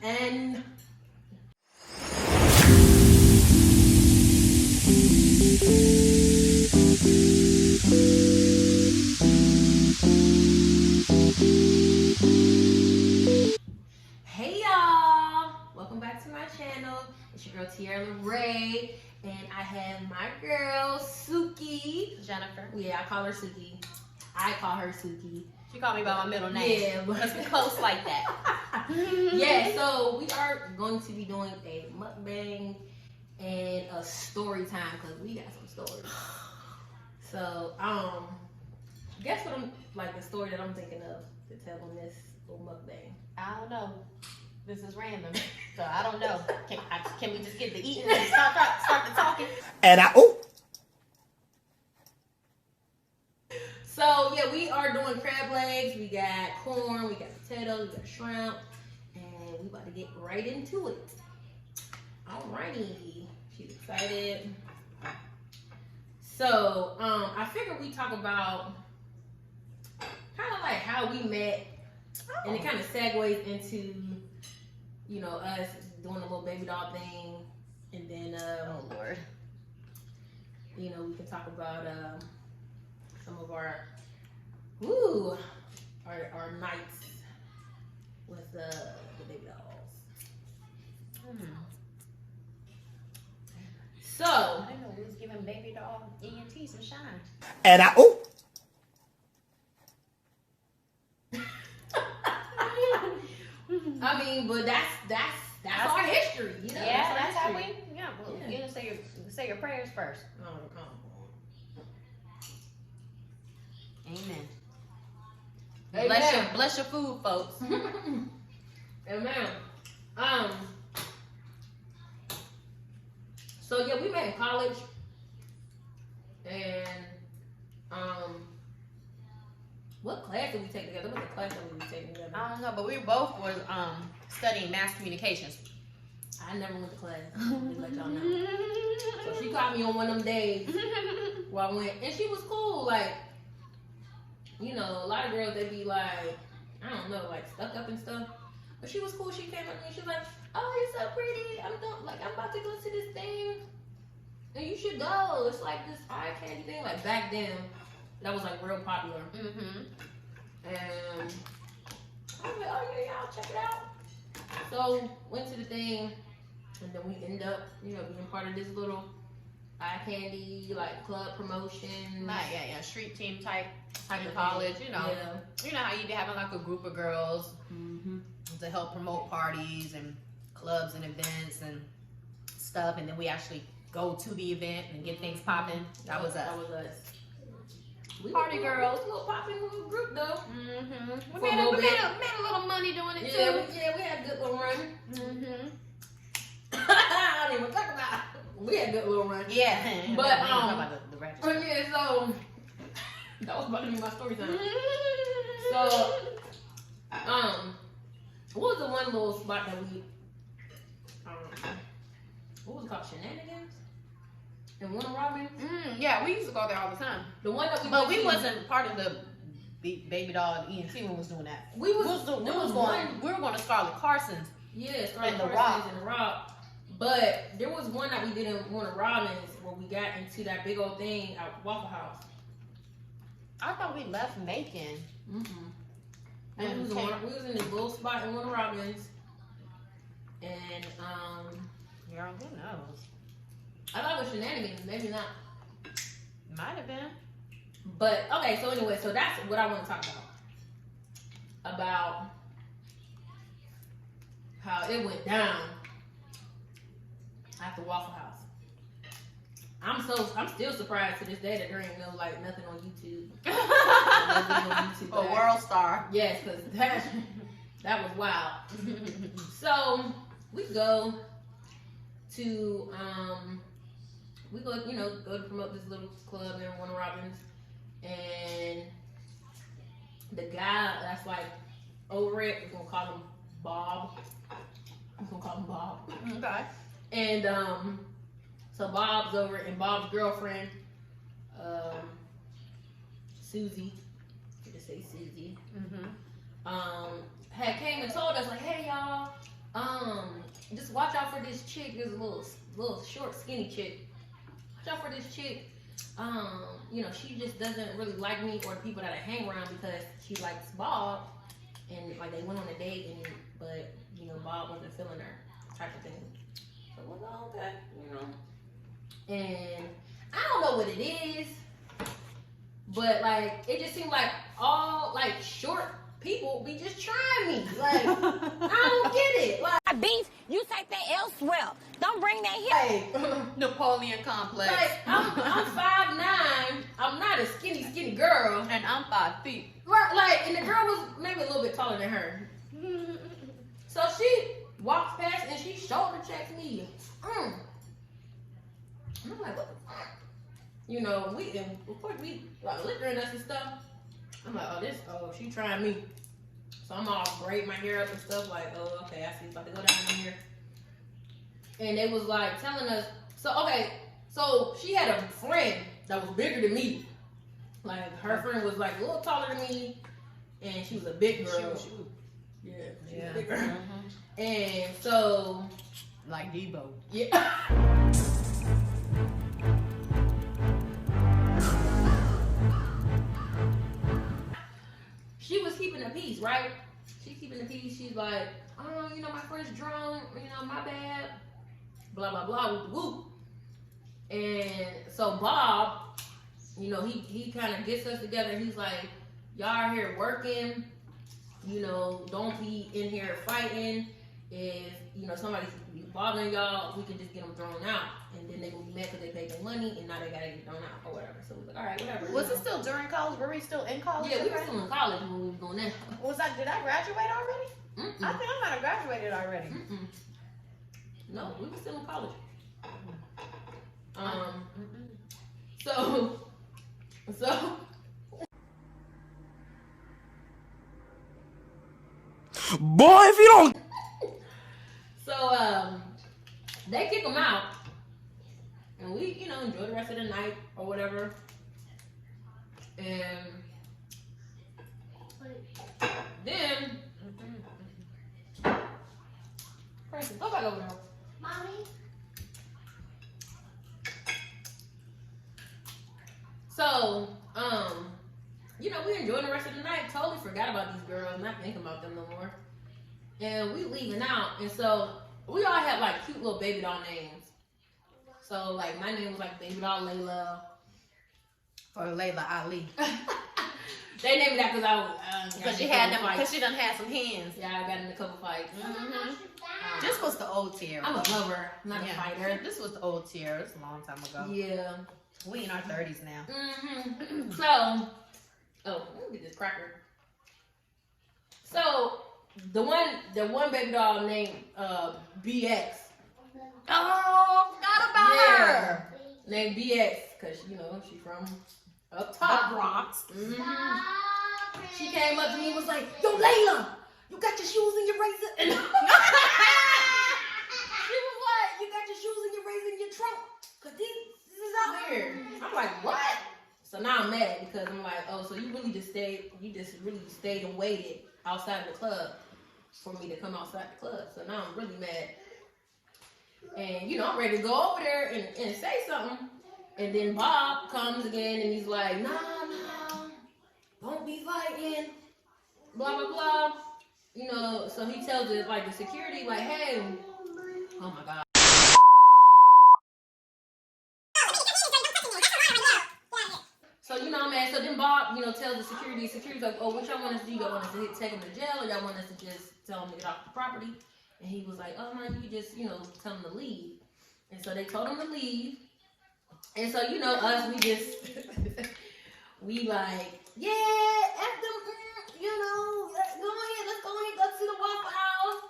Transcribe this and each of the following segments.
And hey y'all, welcome back to my channel. It's your girl Tiara Ray, and I have my girl Suki. Jennifer. Yeah, I call her Suki. I call her Suki. She called me by my middle name. Yeah, because we're close like that. Yeah, so we are going to be doing a mukbang and a story time because we got some stories. So, guess what the story that I'm thinking of to tell on this little mukbang. I don't know. This is random, so I don't know. Can we just get to eating and start the talking? And So yeah, we are doing crab legs. We got corn, we got potatoes, we got shrimp, and we about to get right into it. Alrighty, she's excited. So I figured we talk about kind of like how we met, and it kind of segues into us doing a little baby doll thing, and then Oh Lord, we can talk about some of our nights with the baby dolls. So I didn't know we was giving baby doll ENT some shine. And I mean, but that's our history, Yeah, that's how history. we. Yeah, well, you say your prayers first. Amen. Amen. Bless your food, folks. Amen. So yeah, we met in college, and what class did we take together? What was the class that we were taking together? I don't know, but we both was studying mass communications. I never went to class. Just let y'all know. So she caught me on one of them days where I went, and she was cool. Like, a lot of girls, they be like, I don't know, like stuck up and stuff. But she was cool. She came up to me. She was like, "Oh, you're so pretty. I'm about to go to this thing, and you should go. It's like this eye candy thing. Like back then, that was like real popular." And I was like, "Oh yeah, I'll check it out." So went to the thing, and then we ended up, being part of this little eye candy like club promotion. Yeah, street team type in college. You know how you be having like a group of girls to help promote parties and clubs and events and stuff, and then we actually go to the event and get things popping. That was us. We party girls. A little popping little group though. We made a little money doing it too. We had a good little run. I don't even talk about it. We had a good little run. Yeah. But about the register. so that was about to be my story time. So what was the one little spot that we what was it called? Shenanigans? In Warner Robin? Yeah, we used to go there all the time. The one that we wasn't part of the baby doll ENT when we was doing that. We were going to Scarlett Carson's. Yeah, Scarlett Carson's and the Rock. But there was one that we did in Warner Robins where we got into that big old thing at Waffle House. I thought we left Macon. And we was in this little spot in Warner Robins. And girl, who knows? I thought it was Shenanigans, maybe not. Might have been. But okay, so anyway, so that's what I want to talk about how it went down at the Waffle House. I'm still surprised to this day that there ain't nothing on YouTube. A world star. Yes, because that was wild. So we go to go to promote this little club in Warner Robins, and the guy that's like over it, we're gonna call him Bob. I'm gonna call him Bob. Okay. And so Bob's over, and Bob's girlfriend, Susie, you can say Susie, had came and told us like, hey y'all, out for this chick. This little short, skinny chick. Watch out for this chick. You know, she just doesn't really like me or the people that I hang around because she likes Bob, and like they went on a date, but you know, Bob wasn't feeling her, type of thing. So we're like, okay, you know. And I don't know what it is, but like it just seemed like all like short people be just trying me. Like I don't get it. Like beef, you take that elsewhere. Don't bring that here. like, Napoleon complex. like I'm 5'9". I'm not a skinny girl, And I'm 5 feet. right? Like, and the girl was maybe a little bit taller than her. So she walks past and she shoulder checks me. And I'm like, what the fuck? You know, of course we like liquoring us and stuff. I'm like, oh, she trying me. So I'm all braid my hair up and stuff, like, oh, okay, I see, about to go down in here. And they was like telling us, so she had a friend that was bigger than me. Like, her friend was like a little taller than me, and she was a big girl. She was a big girl. Mm-hmm. And so, Like Debo. yeah. She was keeping the peace, right? She's keeping the peace. She's like, oh, you know, my friend's drunk. You know, my bad. Blah, blah, blah, whoop, whoop. And so Bob, you know, he kind of gets us together. He's like, y'all are here working. You know, don't be in here fighting. If, you know, somebody's bothering y'all, we can just get them thrown out. And then they will be mad because they paid their money and now they got to get thrown out or whatever. So we're like, all right, whatever. Was it still during college? Were we still in college? Yeah, we were still in college when we were doing that. Did I graduate already? Mm-mm. I think I might have graduated already. Mm-mm. No, we were still in college. So boy, if you don't. So they kick him out, and we, you know, enjoy the rest of the night or whatever. And then, Francis, go back over there. Mommy? So, you know, we enjoying the rest of the night. Totally forgot about these girls, not thinking about them no more. And we leaving out, and so we all had like cute little baby doll names. So like my name was like Baby Doll Layla. Or Layla Ali. They named me that because I was Because she had them, because she done had some hands. Yeah, I got in a couple fights. This was the old tier. I'm a lover, not a fighter. This was the old tier. It's a long time ago. Yeah. We in our 30s now. So, let me get this cracker. So the one baby doll named BX. Oh, forgot about her. Named BX because you know she from up top. Top Bronx. She came up to me and was like, "Yo, Layla, you got your shoes and your razor?" And she was like, "You got your shoes and your razor in your trunk? Cause this is out here." I'm like, "What?" So now I'm mad because I'm like, "Oh, so you really just really stayed and waited outside the club for me to come outside the club." So now I'm really mad. And, you know, I'm ready to go over there and say something. And then Bob comes again and he's like, nah, don't be fighting, blah, blah, blah. You know, so he tells it, like, the security, like, hey, oh my God. So, you know, man, so then Bob, you know, tells the security's like, oh, what y'all want us to do? Y'all want us to take him to jail or y'all want us to just tell him to get off the property? And he was like, oh, man, you just, you know, tell him to leave. And so they told him to leave. And so, you know, us, we just, we like, yeah, F them, you know, let's go ahead, go to the Waffle House.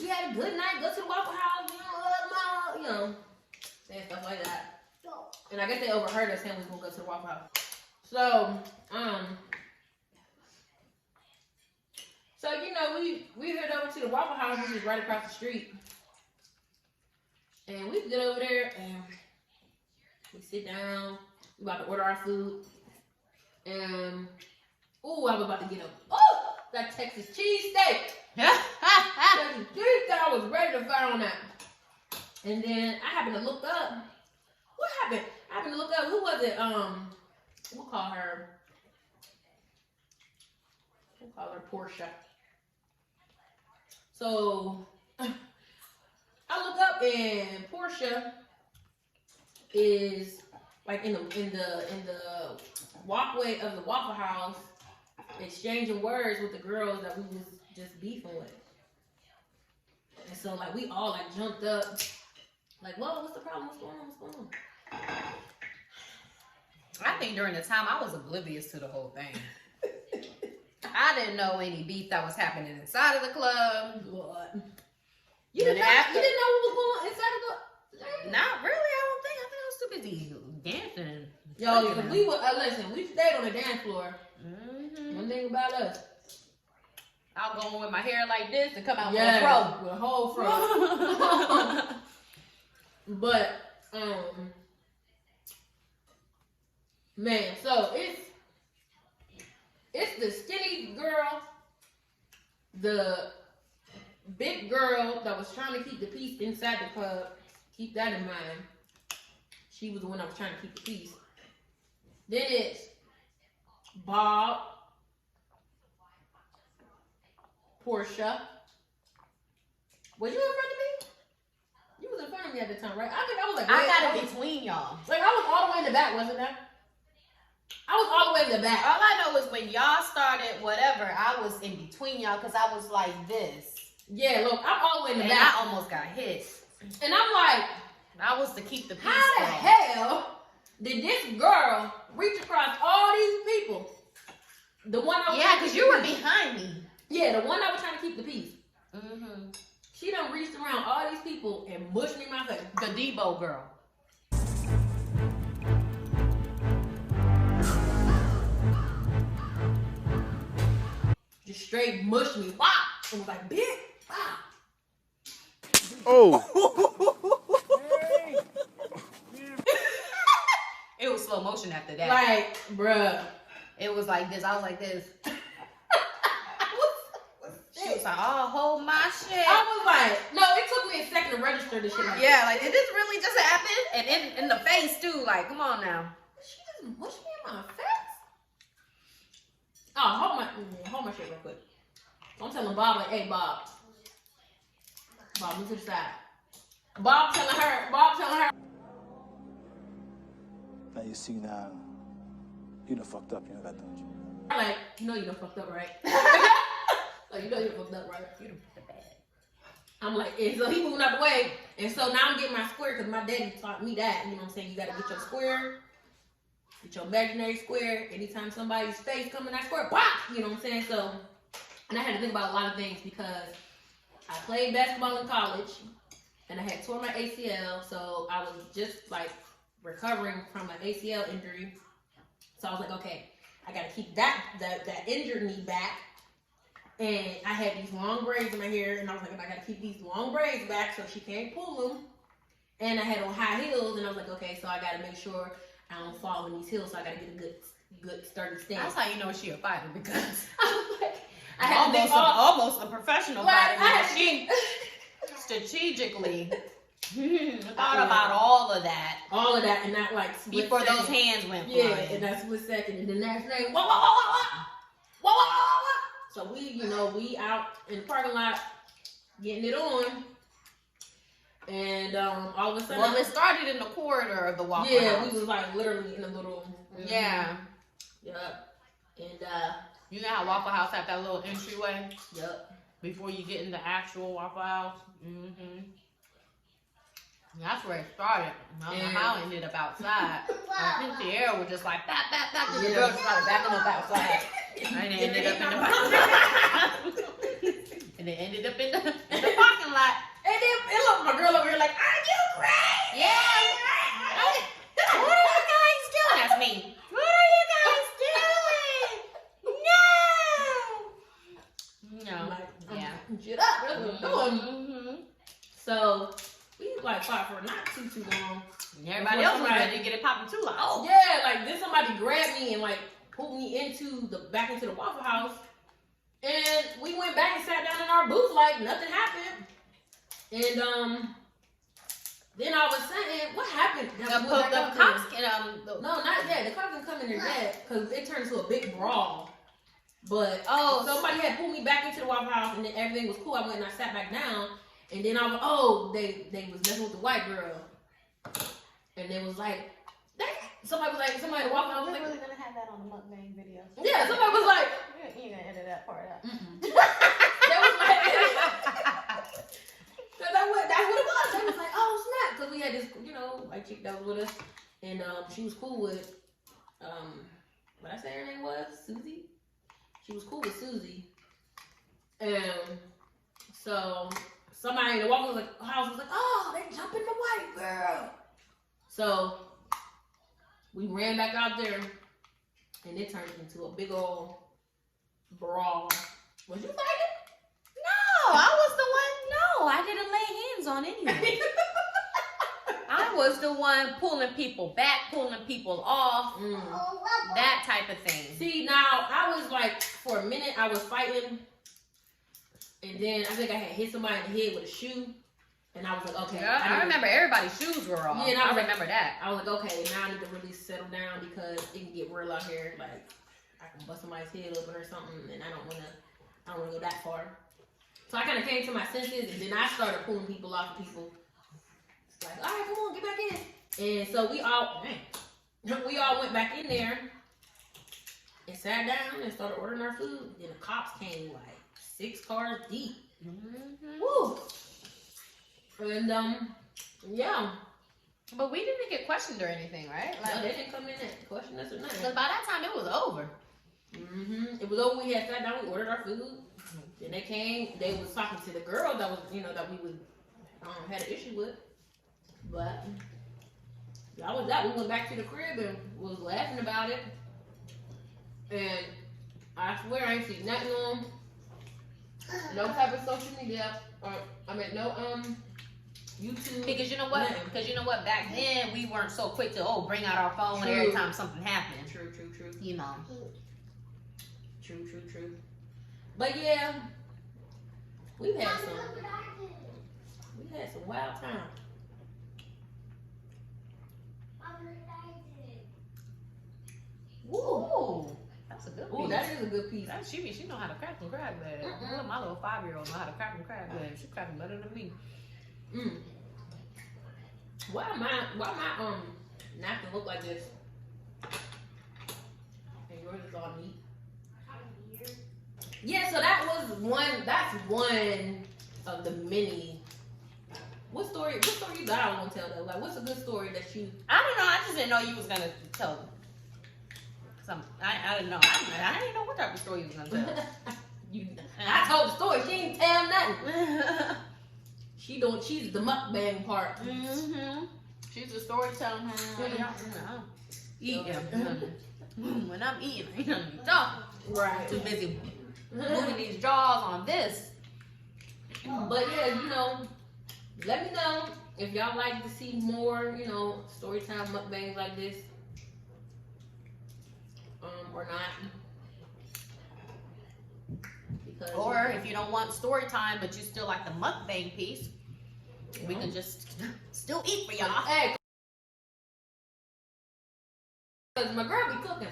We had a good night, go to the Waffle House, you know, let them out, you know, saying stuff like that. And I guess they overheard us saying we was going to go to the Waffle House. So, you know, we head over to the Waffle House, which is right across the street. And we get over there and we sit down. We about to order our food. And, ooh, I'm about to get that Texas cheesesteak. Texas cheesesteak, I was ready to fight on that. And then I happened to look up. What happened? I happened to look up. Who was it? We'll call her. We'll call her Portia. So I look up and Portia is like in the walkway of the Waffle House, exchanging words with the girls that we was just beefing with. And so like we all like jumped up, like, whoa, what's the problem? What's going on? What's going on? I think during the time I was oblivious to the whole thing. I didn't know any beef that was happening inside of the club. What? You didn't know what was going on inside of the club? Not really, I don't think. I think I was too busy dancing. Yo, because we were, listen, we stayed on the dance floor. Mm-hmm. One thing about us. I'll go with my hair like this and come out with a whole fro. But, man, so it's the skinny girl, the big girl that was trying to keep the peace inside the club. Keep that in mind. She was the one that was trying to keep the peace. Then it's Bob, Portia. Was you in front of me? You was in front of me at the time, right? I think I was like, I got it between y'all. Like I was all the way in the back, wasn't I? I was all the way in the back. All I know is when y'all started whatever, I was in between y'all because I was like this. Yeah, look, I'm all the way in the and back. I almost got hit. And I'm like, I was to keep the peace. How the hell did this girl reach across all these people? The one I was because you were behind me. Yeah, the one that was trying to keep the peace. Mm-hmm. She done reached around all these people and mushed me in my face. The Debo girl. Just straight mushed me. Wow! And was like, bitch, wow. Oh. It was slow motion after that. Like, bruh. It was like this. I was like this. She was like, oh, hold my shit. I was like, no, it took me a second to register this shit. Yeah, like, did this really just happen? And in the face, too. Like, come on now. She just mushed me in my face? Oh, hold my shit real quick. So I'm telling Bob, like, hey, Bob, move to the side. Bob telling her. Now you see now, you done fucked up, you know that, don't you? Like, you know you done fucked up, right? Like, you know you done fucked up, right? You done fucked up bad. I'm like, and so he moving out the way, and so now I'm getting my square because my daddy taught me that. You know what I'm saying? You gotta get your square, get your imaginary square. Anytime somebody's face come in that square, pop! You know what I'm saying? So, and I had to think about a lot of things because I played basketball in college, and I had torn my ACL, so I was just like recovering from an ACL injury. So I was like, okay, I gotta keep that injured knee back. And I had these long braids in my hair, and I was like, I gotta keep these long braids back so she can't pull them. And I had on high heels, and I was like, okay, so I gotta make sure I don't fall in these heels, so I gotta get a good sturdy stance. That's how you know she a fighter because I was like, I had almost a professional like, fighter. She strategically thought about all of that. All of that, and that like split before second. those hands went Yeah, flying. and that split second, and the next thing, whoa. So we out in the parking lot getting it on, and all of a sudden, well, it started in the corridor of the Waffle House. Yeah, we was like literally in a little. Yeah. Yep. And you know how Waffle House had that little entryway? Yep. Before you get in the actual Waffle House. Mm-hmm. That's where it started. I don't know how it ended up outside. I think the air was just like that. The girl just started backing up outside. And it ended up in the and it ended up in the parking lot. And then look, my girl over here like, are you crazy? Yeah. What are you guys doing? That's me. What are you guys doing? No. Like, Yeah. Shut up. That's what I'm doing. Mm-hmm. So we like fought for not too long. And everybody else was ready to get it popping too loud. Oh yeah, like then somebody grabbed me and like pulled me back into the Waffle House, and we went back and sat down in our booth like nothing happened. And Then I was saying, what happened? The cops can no, not yet. The cops didn't come in there yet because it turned into a big brawl. But somebody had pulled me back into the Waffle House, and then everything was cool. I went and I sat back down, and then I was they was messing with the white girl, and they was like, somebody in the Waffle House was like, really gonna have that on the mukbang video. Yeah, somebody was like, you gonna edit that part out. That was like, that's what it was. They was like, oh snap, because we had this, white chick that was with us, and she was cool with, what I say her name was? Susie? She was cool with Susie. And so somebody in the Waffle House was like, oh, they jumping the white girl. So we ran back out there, and it turned into a big old brawl. Was you fighting? No, I was the one. No, I didn't lay hands on anyone. I was the one pulling people back, pulling people off, that type of thing. See, now, I was like, for a minute, I was fighting, and then I think I had hit somebody in the head with a shoe, and I was like, okay. Yeah, I remember everybody's shoes were off. Yeah, I remember that. I was like, okay, now I need to really settle down because it can get real out here. Like, I can bust somebody's head open or something, and I don't want to go that far. So I kind of came to my senses, and then I started pulling people off of people. It's like, all right, come on, get back in. And so we all went back in there and sat down and started ordering our food. Then the cops came like 6 cars deep. Woo! And yeah. But we didn't get questioned or anything, right? Like, no, they didn't come in and question us or nothing. Because by that time it was over. It was over. We had sat down, we ordered our food. Then they came, they was talking to the girl that was, that we would had an issue with. But that was that. We went back to the crib and was laughing about it. And I swear I ain't seen nothing on no type of social media. No YouTube. Because you know what? Nothing. Because you know what? Back then we weren't so quick to bring out our phone every time something happened. True. You know. True. But yeah, we had some wild time. Ooh, that's a good piece. Ooh, that is a good piece. She know how to crack and crack that. My little 5-year-old know how to crack and crack that. She cracking better than me. Why my napkin look like this? And yours is all neat. Yeah, so that's one of the many. What story you got I want to tell though? Like, what's a good story that you? I don't know. I just didn't know you was gonna tell them. I didn't know. I didn't know what type of story you was gonna tell. I told the story. She ain't tell nothing. She's the mukbang part. She's a storytelling. Eating. When I'm eating, I don't talk. Right. Too busy moving these jaws on this. But yeah, let me know if y'all like to see more, story time mukbangs like this. Or not. Because, or if you don't want story time, but you still like the mukbang piece, we can just still eat for y'all. Hey, because my girl be cooking.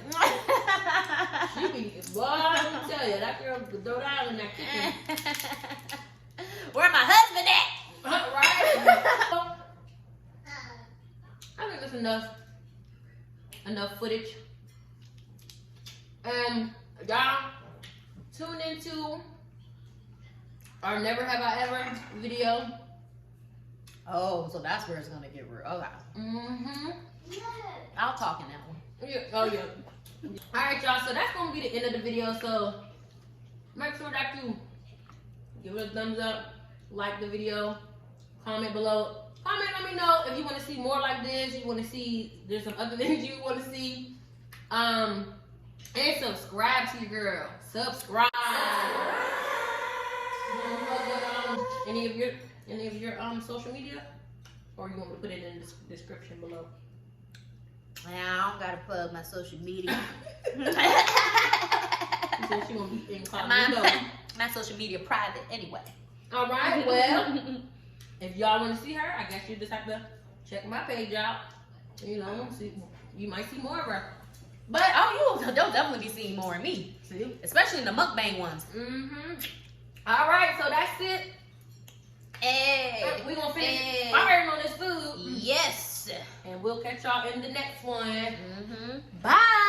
She be, boy, let me tell you, that girl could throw down in that kitchen. Where my husband at? Right? I think that's enough footage. Y'all tune into our Never Have I Ever video. Oh, so that's where it's gonna get real. Okay. I'll talk in that one. Yeah. Oh yeah. Alright y'all, so that's gonna be the end of the video. So make sure that you give it a thumbs up, like the video, comment below. Comment, let me know if you want to see more like this, you want to see there's some other things you want to see. And subscribe to your girl. Subscribe. Any of your social media, or you want me to put it in the description below? I don't gotta plug my social media. She said she gonna be in my social media private anyway. All right. Well, if y'all want to see her, I guess you just have to check my page out. You know, see, you might see more of her. But they'll definitely be seeing more of me. See? Especially in the mukbang ones. All right, so that's it. Hey, We're going to finish firing on this food. Yes. And we'll catch y'all in the next one. Bye.